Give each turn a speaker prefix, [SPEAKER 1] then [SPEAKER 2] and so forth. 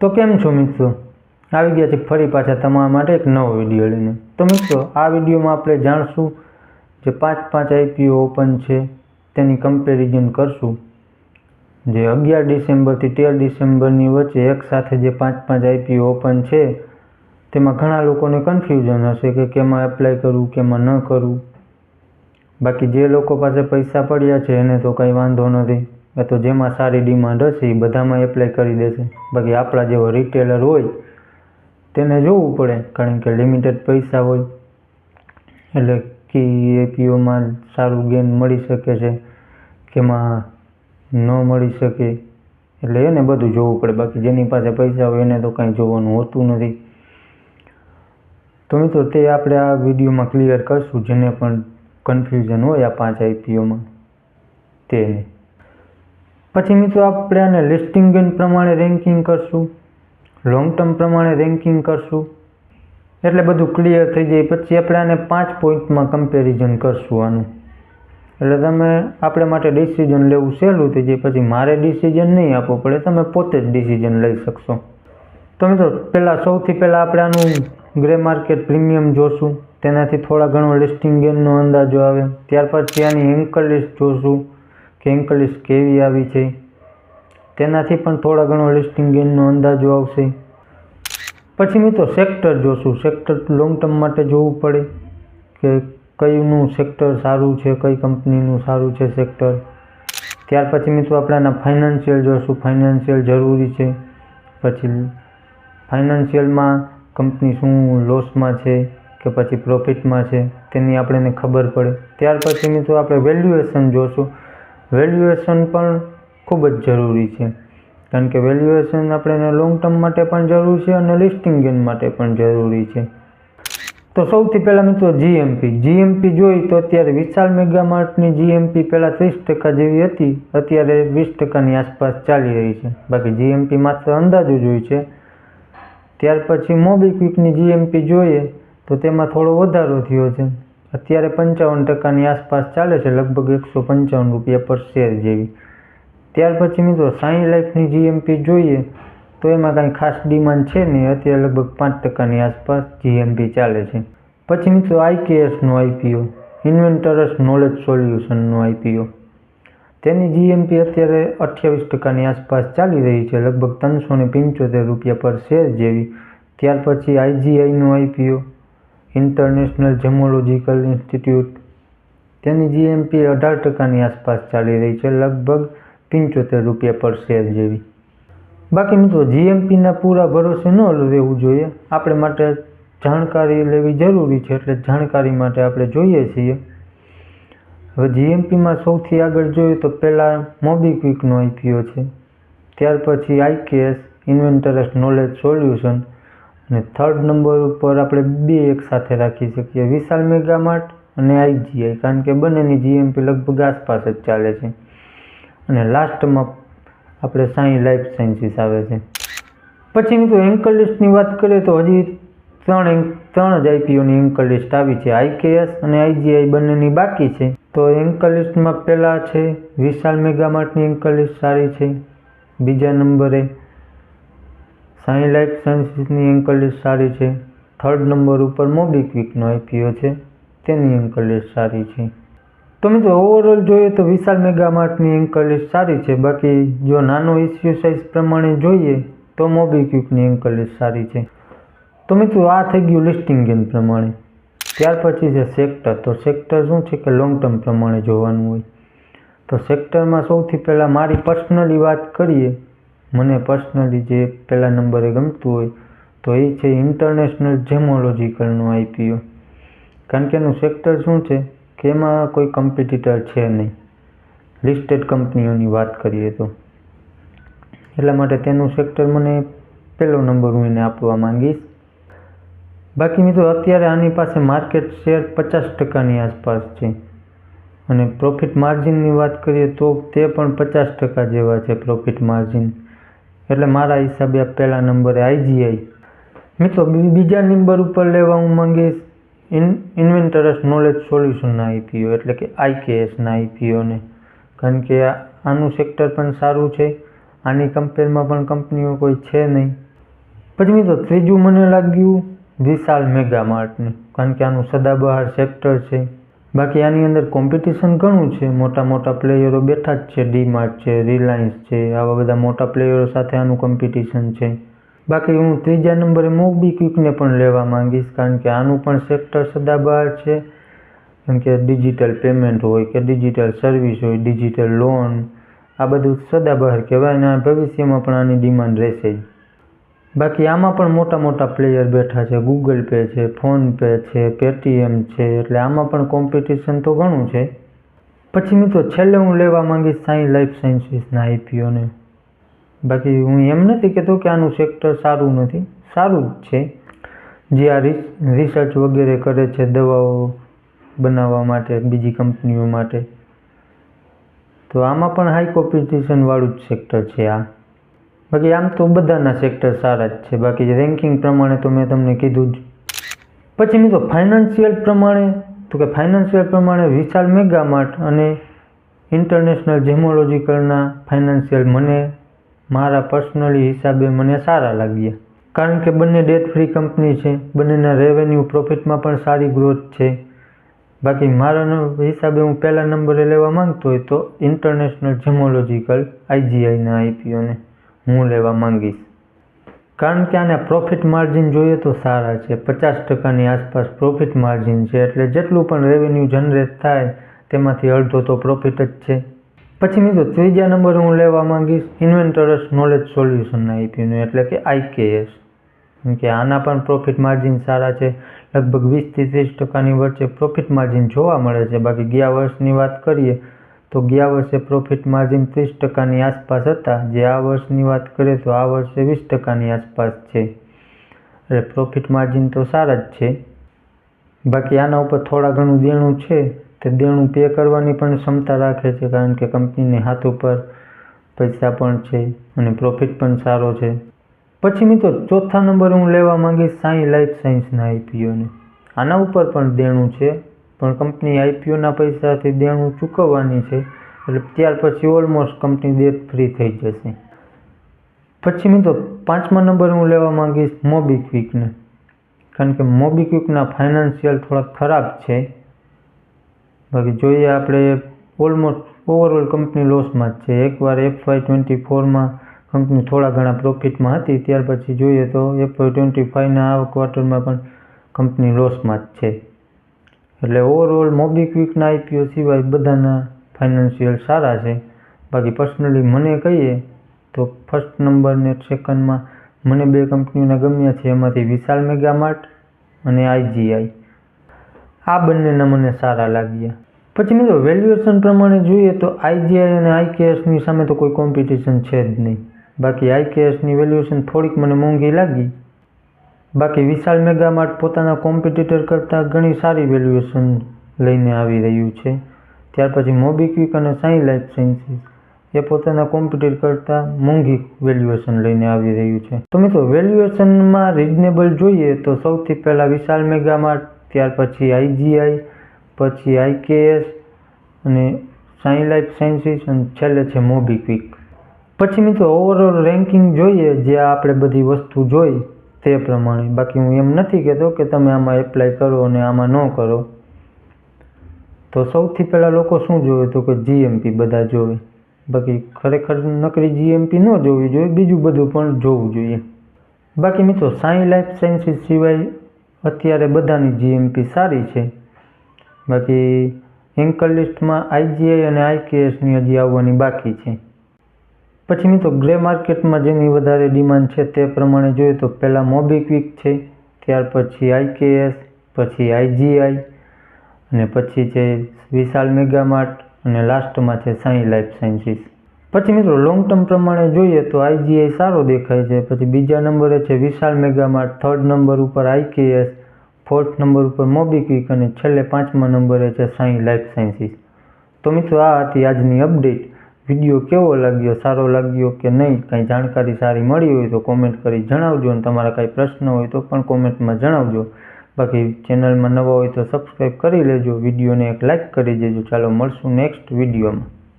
[SPEAKER 1] તો કેમ છો મિત્રો, આવી ગયા છે ફરી પાછા તમારા માટે એક નવો વિડીયો લઈને। તો મિત્રો, આ વિડીયોમાં આપણે જાણશું જે 5 આઈપીઓ ઓપન છે તેની કમ્પેરિઝન કરશું। જે 11 ડિસેમ્બરથી 13 ડિસેમ્બરની વચ્ચે એક સાથે જે 5 આઈપીઓ ઓપન છે તેમાં ઘણા લોકોને કન્ફ્યુઝન હશે કે કેમાં એપ્લાય કરવું કેમાં ન કરવું। બાકી જે લોકો પાસે પૈસા પડ્યા છે એને તો કંઈ વાંધો નથી, એ તો જેમાં સારી ડિમાન્ડ હશે એ બધામાં એપ્લાય કરી દેશે। બાકી આપણા જેવો રિટેલર હોય તેને જોવું પડે, કારણ કે લિમિટેડ પૈસા હોય એટલે કે આઈપીઓમાં સારું ગેઇન મળી શકે છે કેમાં ન મળી શકે, એટલે એને બધું જોવું પડે। બાકી જેની પાસે પૈસા હોય એને તો કાંઈ જોવાનું હોતું નથી। તો મિત્રો, તે આપણે આ વિડીયોમાં ક્લિયર કરશું જેને પણ કન્ફ્યુઝન હોય આ 5 આઈપીઓમાં તેને। પછી મિત્રો, આપણે આને લિસ્ટિંગ ગેઇન પ્રમાણે રેન્કિંગ કરશું, લોંગ ટર્મ પ્રમાણે રેન્કિંગ કરશું, એટલે બધું ક્લિયર થઈ જાય। પછી આપણે આને 5 પોઈન્ટમાં કમ્પેરિઝન કરશું આનું, એટલે આપણે માટે ડિસિઝન લેવું સહેલું થઈ જાય। પછી મારે ડિસિઝન નહીં આપવું પડે, તમે પોતે જ ડિસિઝન લઈ શકશો। તો મિત્રો, સૌથી પહેલાં આપણે આનું ગ્રે માર્કેટ પ્રીમિયમ જોશું, તેનાથી થોડા ઘણો લિસ્ટિંગ ગેઇનનો અંદાજો આવે। ત્યાર પછી આની એન્કર લિસ્ટ જોશું કે એન્કર લિસ્ટ કેવી આવી છે, તેનાથી પણ થોડા ઘણો લિસ્ટિંગ ગેઇનનો અંદાજો આવશે। પછી મિત્રો, સેક્ટર જોશું। સેક્ટર લોંગ ટર્મ માટે જોવું પડે કે કઈનું સેક્ટર સારું છે, કઈ કંપનીનું સારું છે સેક્ટર। ત્યાર પછી મિત્રો, આપણે આના ફાઇનાન્શિયલ જોશું, ફાઇનાન્શિયલ જરૂરી છે। પછી ફાઇનાન્શિયલમાં કંપની શું લોસમાં છે કે પછી પ્રોફિટમાં છે તેની આપણને ખબર પડે। ત્યાર પછી મિત્રો, આપણે વેલ્યુએશન જોશું। વેલ્યુએશન પણ ખૂબ જ જરૂરી છે, કારણ કે વેલ્યુએશન આપણે લોંગ ટર્મ માટે પણ જરૂરી છે અને લિસ્ટિંગ ગેઇન માટે પણ જરૂરી છે। તો સૌથી પહેલાં મિત્રો, જીએમપી જોઈ તો અત્યારે વિશાલ મેગા માર્ટની જીએમપી પહેલાં 30% જેવી હતી, અત્યારે 20%ની આસપાસ ચાલી રહી છે। બાકી જીએમપી માત્ર અંદાજો જોઈ છે। ત્યાર પછી મોબીક્વિકની જીએમપી જોઈએ તો તેમાં થોડો વધારો થયો છે, અત્યારે 55%ની આસપાસ ચાલે છે, લગભગ 155 રૂપિયા પર શેર જેવી। ત્યાર પછી મિત્રો, સાઈ લાઈફની જીએમપી જોઈએ તો એમાં કાંઈ ખાસ ડિમાન્ડ છે નહીં, અત્યારે લગભગ 5%ની આસપાસ જીએમપી ચાલે છે। પછી મિત્રો, આઈકેએસનો આઈપીઓ, ઇન્વેન્ટરસ નોલેજ સોલ્યુશનનો આઈપીઓ, તેની જીએમપી અત્યારે 28%ની આસપાસ ચાલી રહી છે, લગભગ 375 રૂપિયા પર શેર જેવી। ત્યાર પછી આઈજીઆઈનો આઈપીઓ, ઇન્ટરનેશનલ જેમોલોજીકલ ઇન્સ્ટિટ્યૂટ, તેની જીએમપી 18%ની આસપાસ ચાલી રહી છે, લગભગ 75 રૂપિયા પર શેર જેવી। બાકી મિત્રો, જીએમપીના પૂરા ભરોસે ન રહેવું જોઈએ, આપણે માટે જાણકારી લેવી જરૂરી છે, એટલે જાણકારી માટે આપણે જોઈએ છીએ। હવે જીએમપીમાં સૌથી આગળ જોઈએ તો પહેલાં મોબીક્વિકનો આઈપીઓ છે, ત્યાર પછી આઈકેએસ, ઇન્વેન્ટરસ નોલેજ સોલ્યુશન, અને થર્ડ નંબર ઉપર આપણે બે એક સાથે રાખી શકીએ, વિશાલ મેગા માર્ટ અને આઈજીઆઈ, કારણ કે બંનેની જીએમપી લગભગ આસપાસ જ ચાલે છે। અને લાસ્ટમાં આપણે સાઈ લાઈફ સાયન્સીસ આવે છે। પછી મિત્રો, એન્કર લિસ્ટની વાત કરીએ તો હજી ત્રણ જ આઈપીઓની એન્કર લિસ્ટ આવી છે, આઈકેએસ અને આઈજીઆઈ બંનેની બાકી છે। તો એન્કર લિસ્ટમાં પહેલાં છે વિશાલ મેગા માર્ટની એન્કર લિસ્ટ સારી છે, બીજા નંબરે સાઈ લાઈફ સાયન્સીસની એન્કર લિસ્ટ સારી છે, થર્ડ નંબર ઉપર મોબીક્વિકનો આઈપીઓ છે, તેની એન્કર લિસ્ટ સારી છે। તો મિત્રો, ઓવરઓલ જોઈએ તો વિશાલ મેગા માર્ટની એન્કર લિસ્ટ સારી છે, બાકી જો નાનો ઇસ્યુ સાઇઝ પ્રમાણે જોઈએ તો મોબીક્વિકની એન્કર લિસ્ટ સારી છે। તો મિત્રો, આ થઈ ગયું લિસ્ટિંગ ગેઇન પ્રમાણે। ત્યાર પછી છે સેક્ટર। તો સેક્ટર શું છે કે લોંગ ટર્મ પ્રમાણે જોવાનું હોય। તો સેક્ટરમાં સૌથી પહેલાં મારી પર્સનલી વાત કરીએ, મને પર્સનલી જે પહેલા નંબરે ગમતું હોય તો એ છે ઇન્ટરનેશનલ જેમોલોજીકલનો આઈપીઓ, કારણ કે એનું સેક્ટર શું છે કે એમાં કોઈ કમ્પિટિટર છે નહીં, લિસ્ટેડ કંપનીઓની વાત કરીએ તો, એટલા માટે તેનું સેક્ટર મને પહેલો નંબર હું એને આપવા માંગીશ। બાકી મિત્રો, અત્યારે આની પાસે માર્કેટ શેર 50%ની આસપાસ છે, અને પ્રોફિટ માર્જિનની વાત કરીએ તો તે પણ 50% જેવા છે પ્રોફિટ માર્જિન, એટલે મારા હિસાબે પહેલા નંબરે આઈજીઆઈ। મિત્રો, બીજા નંબર ઉપર લેવા હું માંગીશ ઇન્વેન્ટરસ નોલેજ સોલ્યુશનના આઈપીઓ, એટલે કે આઈકેએસના આઈપીઓને, કારણ કે આનું સેક્ટર પણ સારું છે, આની કમ્પેરમાં પણ કંપનીઓ કોઈ છે નહીં, પછી મિત્રો ત્રીજું મને લાગ્યું વિશાલ મેગા માર્ટને, કારણ કે આનું સદાબહાર સેક્ટર છે. બાકી આની અંદર કોમ્પિટિશન ઘણું છે, મોટા મોટા પ્લેયરો બેઠા જ છે, ડી માર્ટ છે, રિલાયન્સ છે, આવા બધા મોટા પ્લેયરો સાથે આનું કોમ્પિટિશન છે. બાકી હું ત્રીજા નંબરે મોબીક્વિકને પણ લેવા માંગીશ, કારણ કે આનું પણ સેક્ટર સદાબહાર છે. કેમ કે ડિજિટલ પેમેન્ટ હોય કે ડિજિટલ સર્વિસ હોય, ડિજિટલ લોન, આ બધું સદાબહાર કહેવાય અને ભવિષ્યમાં પણ આની ડિમાન્ડ રહેશે જ. બાકી આમાં પણ મોટા મોટા પ્લેયર બેઠા છે, ગૂગલ પે છે, ફોનપે છે, પેટીએમ છે, એટલે આમાં પણ કોમ્પિટિશન તો ઘણું છે. પછી મિત્રો છેલ્લે હું લેવા માંગીશ સાઈ લાઈફ સાયન્સીસના આઈપીઓને. બાકી હું એમ નથી કહેતો કે આનું સેક્ટર સારું નથી, સારું જ છે. જે આ રિસર્ચ વગેરે કરે છે દવાઓ બનાવવા માટે બીજી કંપનીઓ માટે, તો આમાં પણ હાઈ કોમ્પિટિશનવાળું જ સેક્ટર છે આ. બાકી આમ તો બધાના સેક્ટર સારા જ છે. બાકી રેન્કિંગ પ્રમાણે તો મેં તમને કીધું જ. પછી મિત્રો ફાઇનાન્શિયલ પ્રમાણે વિશાલ મેગા માર્ટ અને ઇન્ટરનેશનલ જેમોલોજીકલના ફાઇનાન્શિયલ મને મારા પર્સનલી હિસાબે મને સારા લાગ્યા, કારણ કે બંને ડેટ ફ્રી કંપની છે, બંનેના રેવન્યુ પ્રોફિટમાં પણ સારી ગ્રોથ છે. બાકી મારા હિસાબે હું પહેલા નંબરે લેવા માંગતો હોય તો ઇન્ટરનેશનલ જેમોલોજીકલ આઈજીઆઈના આઈપીઓને હું લેવા માંગીશ, કારણ કે આને પ્રોફિટ માર્જિન જોઈએ તો સારા છે, 50%ની આસપાસ પ્રોફિટ માર્જિન છે. એટલે જેટલું પણ રેવન્યુ જનરેટ થાય તેમાંથી અડધો તો પ્રોફિટ જ છે. પછી મિત્રો ત્રીજા નંબરે હું લેવા માંગીશ ઇન્વેન્ટરસ નોલેજ સોલ્યુશનના આઈપીઓને, એટલે કે આઈકેએસ. કેમ કે આના પણ પ્રોફિટ માર્જિન સારા છે, લગભગ 20 થી 30%ની વચ્ચે પ્રોફિટ માર્જિન જોવા મળે છે. બાકી ગયા વર્ષની વાત કરીએ તો ગયા વર્ષે પ્રોફિટ માર્જિન 30%ની આસપાસ હતા, જે આ વર્ષની વાત કરીએ તો આ વર્ષે 20%ની આસપાસ છે. એટલે પ્રોફિટ માર્જિન તો સારા જ છે. બાકી આના ઉપર થોડા ઘણું દેણું છે, તે દેણું પે કરવાની પણ ક્ષમતા રાખે છે, કારણ કે કંપનીને હાથ ઉપર પૈસા પણ છે અને પ્રોફિટ પણ સારો છે. પછી મિત્રો ચોથા નંબરે હું લેવા માંગીશ સાઈ લાઈફ સાયન્સના આઈપીઓને. આના ઉપર પણ દેણું છે, પણ કંપની આઈપીઓના પૈસાથી દેણું ચૂકવવાની છે, એટલે ત્યાર પછી ઓલમોસ્ટ કંપની ડેટ ફ્રી થઈ જશે. પછી મિત્રો પાંચમા નંબરે હું લેવા માંગીશ મોબીક્વિકને, કારણ કે મોબીક્વિકના ફાઇનાન્શિયલ થોડા ખરાબ છે. બાકી જોઈએ આપણે ઓલમોસ્ટ ઓવરઓલ કંપની લોસમાં જ છે. એકવાર FY24માં કંપની થોડા ઘણા પ્રોફિટમાં હતી, ત્યાર પછી જોઈએ તો FY25ના આ ક્વાર્ટરમાં પણ કંપની લોસમાં જ છે. એટલે ઓવરઓલ મોબીક્વિકના આઈપીઓ સિવાય બધાના ફાઇનાન્શિયલ સારા છે. બાકી પર્સનલી મને કહીએ તો ફર્સ્ટ નંબર ને સેકન્ડમાં મને બે કંપનીઓના ગમ્યા છે, એમાંથી વિશાલ મેગા માર્ટ અને આઈજીઆઈ. આ બંનેના મને સારા લાગ્યા. પછી મિત્રો વેલ્યુએશન પ્રમાણે જોઈએ તો આઈજીઆઈ અને આઈકેએસની સામે તો કોઈ કોમ્પિટિશન છે જ નહીં. બાકી આઈકેએસની વેલ્યુએશન થોડીક મને મોંઘી લાગી. બાકી વિશાલ મેગા માર્ટ પોતાના કોમ્પિટિટર કરતાં ઘણી સારી વેલ્યુએશન લઈને આવી રહ્યું છે. ત્યાર પછી મોબીક્વિક અને સાઈ લાઈફ સાયન્સીસ એ પોતાના કોમ્પિટિટર કરતાં મોંઘી વેલ્યુએશન લઈને આવી રહ્યું છે. તો મિત્રો વેલ્યુએશનમાં રિઝનેબલ જોઈએ તો સૌથી પહેલાં વિશાલ મેગા માર્ટ, ત્યાર પછી આઈજીઆઈ, પછી આઈકેએસ અને સાઈ લાઈફ સાયન્સીસ અને છેલ્લે છે મોબીક્વિક. પછી મિત્રો ઓવરઓલ રેન્કિંગ જોઈએ જે આપણે બધી વસ્તુ જોઈ તે પ્રમાણે. બાકી હું એમ નથી કહેતો કે તમે આમાં એપ્લાય કરો અને આમાં ન કરો. તો સૌથી પહેલાં લોકો શું જોવે તો કે જીએમપી બધા જોવે. બાકી ખરેખર નકરી જીએમપી ન જોવી જોઈએ, બીજું બધું પણ જોવું જોઈએ. બાકી મિત્રો સાઈ લાઈફ સાયન્સીસ સિવાય અત્યારે બધાની જીએમપી સારી છે. બાકી એન્કર લિસ્ટમાં આઈજીઆઈ અને આઈકેએસની હજી આવવાની બાકી છે. પછી મિત્રો ગ્રે માર્કેટમાં જેની વધારે ડિમાન્ડ છે તે પ્રમાણે જોઈએ તો પહેલાં મોબીક્વિક છે, ત્યાર પછી આઈકેએસ, પછી આઈજીઆઈ અને પછી છે વિશાલ મેગા માર્ટ અને લાસ્ટમાં છે સાઈ લાઈફ સાયન્સીસ. પછી મિત્રો લોંગ ટર્મ પ્રમાણે જોઈએ તો આઈજીઆઈ સારો દેખાય છે. પછી બીજા નંબરે છે વિશાલ મેગા માર્ટ, થર્ડ નંબર ઉપર આઈકેએસ, ફોર્થ નંબર ઉપર મોબીક્વિક અને છેલ્લે પાંચમા નંબરે છે સાઈ લાઈફ સાયન્સીસ. તો મિત્રો આ હતી આજની અપડેટ. વિડીયો કેવો લાગ્યો, સારો લાગ્યો કે નહીં, કાંઈ જાણકારી સારી મળી હોય તો કોમેન્ટ કરી જણાવજો અને તમારા કાંઈ પ્રશ્ન હોય તો પણ કોમેન્ટમાં જણાવજો. બાકી ચેનલમાં નવા હોય તો સબસ્ક્રાઈબ કરી લેજો, વિડીયોને એક લાઇક કરી દેજો. ચાલો મળશું નેક્સ્ટ વિડીયોમાં.